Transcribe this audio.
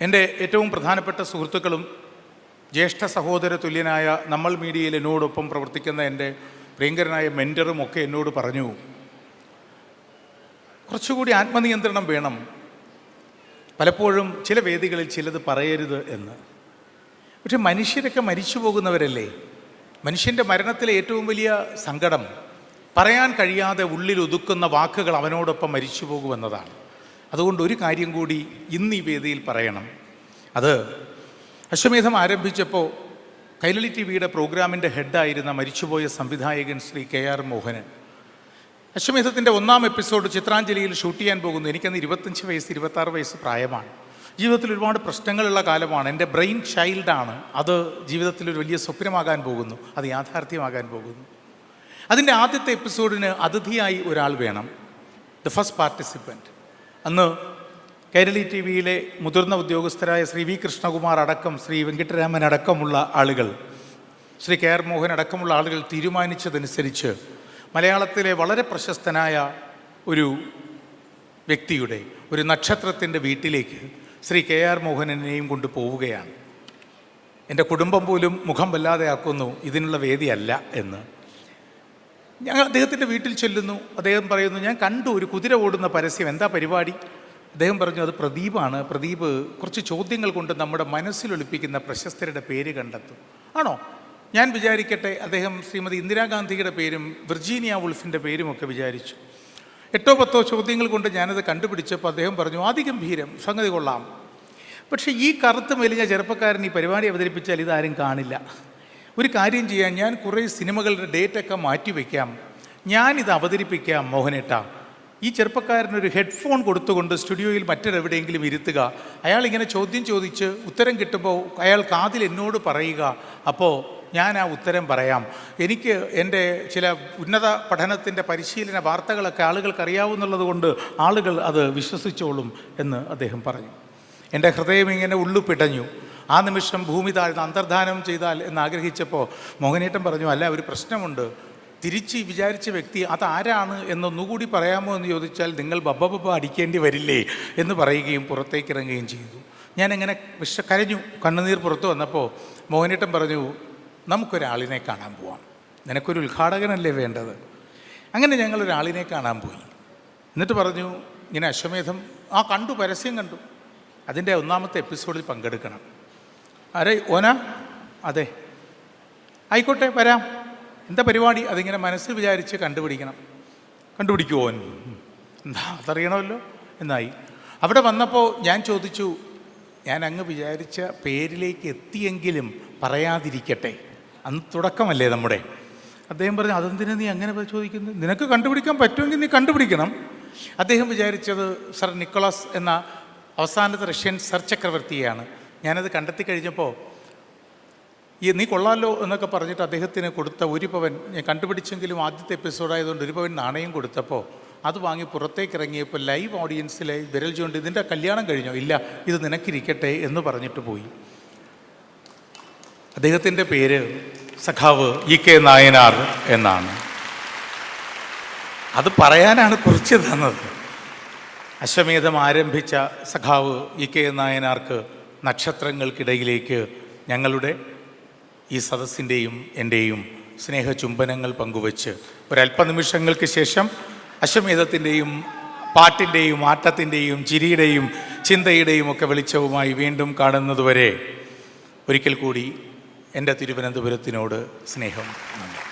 എൻ്റെ ഏറ്റവും പ്രധാനപ്പെട്ട സുഹൃത്തുക്കളും ജ്യേഷ്ഠ സഹോദര തുല്യനായ നമ്മൾ മീഡിയയിൽ എന്നോടൊപ്പം പ്രവർത്തിക്കുന്ന എൻ്റെ പ്രിയങ്കരനായ മെൻറ്ററും ഒക്കെ എന്നോട് പറഞ്ഞു, കുറച്ചുകൂടി ആത്മനിയന്ത്രണം വേണം, പലപ്പോഴും ചില വേദികളിൽ ചിലത് പറയരുത് എന്ന്. പക്ഷെ മനുഷ്യരൊക്കെ മരിച്ചു പോകുന്നവരല്ലേ? മനുഷ്യൻ്റെ മരണത്തിലെ ഏറ്റവും വലിയ സങ്കടം പറയാൻ കഴിയാതെ ഉള്ളിൽ ഒതുക്കുന്ന വാക്കുകൾ അവനോടൊപ്പം മരിച്ചു പോകുമെന്നതാണ്. അതുകൊണ്ട് ഒരു കാര്യം കൂടി ഇന്ന് ഈ വേദിയിൽ പറയണം. അത് അശ്വമേധം ആരംഭിച്ചപ്പോൾ കൈരളി ടിവിയുടെ പ്രോഗ്രാമിൻ്റെ ഹെഡായിരുന്ന മരിച്ചുപോയ സംവിധായകൻ ശ്രീ KR മോഹനൻ അശ്വമേധത്തിൻ്റെ 1ാം എപ്പിസോഡ് ചിത്രാഞ്ജലിയിൽ ഷൂട്ട് ചെയ്യാൻ പോകുന്നു. എനിക്കന്ന് 25 വയസ്സ് 26 വയസ്സ് പ്രായമാണ്. ജീവിതത്തിൽ ഒരുപാട് പ്രശ്നങ്ങളുള്ള കാലമാണ്. എൻ്റെ ബ്രെയിൻ ചൈൽഡാണ്. അത് ജീവിതത്തിലൊരു വലിയ സ്വപ്നമാകാൻ പോകുന്നു, അത് യാഥാർത്ഥ്യമാകാൻ പോകുന്നു. അതിൻ്റെ ആദ്യത്തെ എപ്പിസോഡിന് അതിഥിയായി ഒരാൾ വേണം, ദ ഫസ്റ്റ് പാർട്ടിസിപ്പൻറ്റ്. അന്ന് കൈരളി ടിവിയിലെ മുതിർന്ന ഉദ്യോഗസ്ഥരായ ശ്രീ V കൃഷ്ണകുമാർ അടക്കം, ശ്രീ വെങ്കിട്ടരാമൻ അടക്കമുള്ള ആളുകൾ, ശ്രീ KR മോഹൻ അടക്കമുള്ള ആളുകൾ തീരുമാനിച്ചതനുസരിച്ച് മലയാളത്തിലെ വളരെ പ്രശസ്തനായ ഒരു വ്യക്തിയുടെ, ഒരു നക്ഷത്രത്തിൻ്റെ വീട്ടിലേക്ക് ശ്രീ KR മോഹനെയും കൊണ്ട് പോവുകയാണ്. എൻ്റെ കുടുംബം പോലും മുഖം വല്ലാതെ ആക്കുന്നു, ഇതിനുള്ള വേദിയല്ല എന്ന്. ഞങ്ങൾ അദ്ദേഹത്തിൻ്റെ വീട്ടിൽ ചെല്ലുന്നു. അദ്ദേഹം പറയുന്നു, ഞാൻ കണ്ടു ഒരു കുതിര ഓടുന്ന പരസ്യം, എന്താ പരിപാടി? അദ്ദേഹം പറഞ്ഞു, അത് പ്രദീപാണ്. പ്രദീപ് കുറച്ച് ചോദ്യങ്ങൾ കൊണ്ട് നമ്മുടെ മനസ്സിലൊളിപ്പിക്കുന്ന പ്രശസ്തരുടെ പേര് കണ്ടെത്തും. ആണോ? ഞാൻ വിചാരിക്കട്ടെ. അദ്ദേഹം ശ്രീമതി ഇന്ദിരാഗാന്ധിയുടെ പേരും വിർജീനിയ വുൾഫിൻ്റെ പേരുമൊക്കെ വിചാരിച്ചു. 8-10 ചോദ്യങ്ങൾ കൊണ്ട് ഞാനത് കണ്ടുപിടിച്ചപ്പോൾ അദ്ദേഹം പറഞ്ഞു, അതിഗംഭീരം, സംഗതി കൊള്ളാം. പക്ഷേ ഈ കറുത്ത് മെലിഞ്ഞ ചെറുപ്പക്കാരൻ ഈ പരിപാടി അവതരിപ്പിച്ചാൽ ഇതാരും കാണില്ല. ഒരു കാര്യം ചെയ്യാം, ഞാൻ കുറേ സിനിമകളുടെ ഡേറ്റൊക്കെ മാറ്റിവെക്കാം, ഞാനിത് അവതരിപ്പിക്കാം മോഹനേട്ടാ. ഈ ചെറുപ്പക്കാരനൊരു ഹെഡ്ഫോൺ കൊടുത്തുകൊണ്ട് സ്റ്റുഡിയോയിൽ മറ്റൊരെവിടെയെങ്കിലും ഇരുത്തുക. അയാളിങ്ങനെ ചോദ്യം ചോദിച്ച് ഉത്തരം കിട്ടുമ്പോൾ അയാൾ കാതിൽ എന്നോട് പറയുക. അപ്പോൾ ഞാൻ ആ ഉത്തരം പറയാം. എനിക്ക് എൻ്റെ ചില ഉന്നത പഠനത്തിൻ്റെ പരിശീലന വാർത്തകളൊക്കെ ആളുകൾക്ക് അറിയാവുന്നുള്ളത് കൊണ്ട് ആളുകൾ അത് വിശ്വസിച്ചോളും എന്ന് അദ്ദേഹം പറഞ്ഞു. എൻ്റെ ഹൃദയം ഇങ്ങനെ ഉള്ളുപിടഞ്ഞു. ആ നിമിഷം ഭൂമി താഴ്ന്ന് അന്തർധാനം ചെയ്താൽ എന്നാഗ്രഹിച്ചപ്പോൾ മോഹനേട്ടൻ പറഞ്ഞു, അല്ല, ഒരു പ്രശ്നമുണ്ട്. തിരിച്ച് വിചാരിച്ച വ്യക്തി അതാരാണ് എന്നൊന്നുകൂടി പറയാമോ എന്ന് ചോദിച്ചാൽ നിങ്ങൾ ബബ്ബ അടിക്കേണ്ടി വരില്ലേ എന്ന് പറയുകയും പുറത്തേക്ക് ഇറങ്ങുകയും ചെയ്തു. ഞാനെങ്ങനെ കരഞ്ഞു. കണ്ണുനീർ പുറത്തു വന്നപ്പോൾ മോഹനേട്ടൻ പറഞ്ഞു, നമുക്കൊരാളിനെ കാണാൻ പോവാം, നിനക്കൊരു ഉദ്ഘാടകനല്ലേ വേണ്ടത്. അങ്ങനെ ഞങ്ങളൊരാളിനെ കാണാൻ പോയി. എന്നിട്ട് പറഞ്ഞു, ഇങ്ങനെ അശ്വമേധം കണ്ടു, പരസ്യം കണ്ടു, അതിൻ്റെ 1ാമത്തെ എപ്പിസോഡിൽ പങ്കെടുക്കണം. ആരെ? ഓനാ? അതെ, ആയിക്കോട്ടെ, വരാം. എന്താ പരിപാടി? അതിങ്ങനെ മനസ്സിൽ വിചാരിച്ച് കണ്ടുപിടിക്കുമോ? എന്താ അതറിയണമല്ലോ എന്നായി. അവിടെ വന്നപ്പോൾ ഞാൻ ചോദിച്ചു, ഞാൻ അങ്ങ് വിചാരിച്ച പേരിലേക്ക് എത്തിയെങ്കിലും പറയാതിരിക്കട്ടെ, അന്ന് തുടക്കമല്ലേ നമ്മുടെ. അദ്ദേഹം പറഞ്ഞു, അതെന്തിനാ നീ അങ്ങനെ ചോദിക്കുന്നത്? നിനക്ക് കണ്ടുപിടിക്കാൻ പറ്റുമെങ്കിൽ നീ കണ്ടുപിടിക്കണം. അദ്ദേഹം വിചാരിച്ചത് സർ നിക്കോളാസ് എന്ന അവസാനത്തെ റഷ്യൻ സർ ചക്രവർത്തിയെയാണ്. ഞാനത് കണ്ടെത്തി കഴിഞ്ഞപ്പോൾ നീ കൊള്ളാമല്ലോ എന്നൊക്കെ പറഞ്ഞിട്ട് അദ്ദേഹത്തിന് കൊടുത്ത 1 പവൻ, ഞാൻ കണ്ടുപിടിച്ചെങ്കിലും ആദ്യത്തെ എപ്പിസോഡായതുകൊണ്ട് 1 പവൻ നാണയം കൊടുത്തപ്പോൾ അത് വാങ്ങി പുറത്തേക്ക് ഇറങ്ങിയപ്പോൾ ലൈവ് ഓഡിയൻസിലെ വിരൽ ചൂണ്ടി, ഇതിൻ്റെ കല്യാണം കഴിഞ്ഞോ? ഇല്ല, ഇത് നിനക്കിരിക്കട്ടെ എന്ന് പറഞ്ഞിട്ട് പോയി. അദ്ദേഹത്തിൻ്റെ പേര് സഖാവ് EK നായനാർ എന്നാണ്. അത് പറയാനാണ് കുറിച്ച് തന്നത്. അശ്വമേധം ആരംഭിച്ച സഖാവ് EK നായനാർക്ക് നക്ഷത്രങ്ങൾക്കിടയിലേക്ക് ഞങ്ങളുടെ ഈ സദസ്സിൻ്റെയും എൻ്റെയും സ്നേഹചുംബനങ്ങൾ പങ്കുവച്ച് ഒരല്പനിമിഷങ്ങൾക്ക് ശേഷം അശ്വമേധത്തിൻ്റെയും പാട്ടിൻ്റെയും ആട്ടത്തിൻ്റെയും ചിരിയുടെയും ചിന്തയുടെയും ഒക്കെ വെളിച്ചവുമായി വീണ്ടും കാണുന്നതുവരെ ഒരിക്കൽ കൂടി എൻ്റെ തിരുവനന്തപുരത്തിനോട് സ്നേഹം, നന്ദി.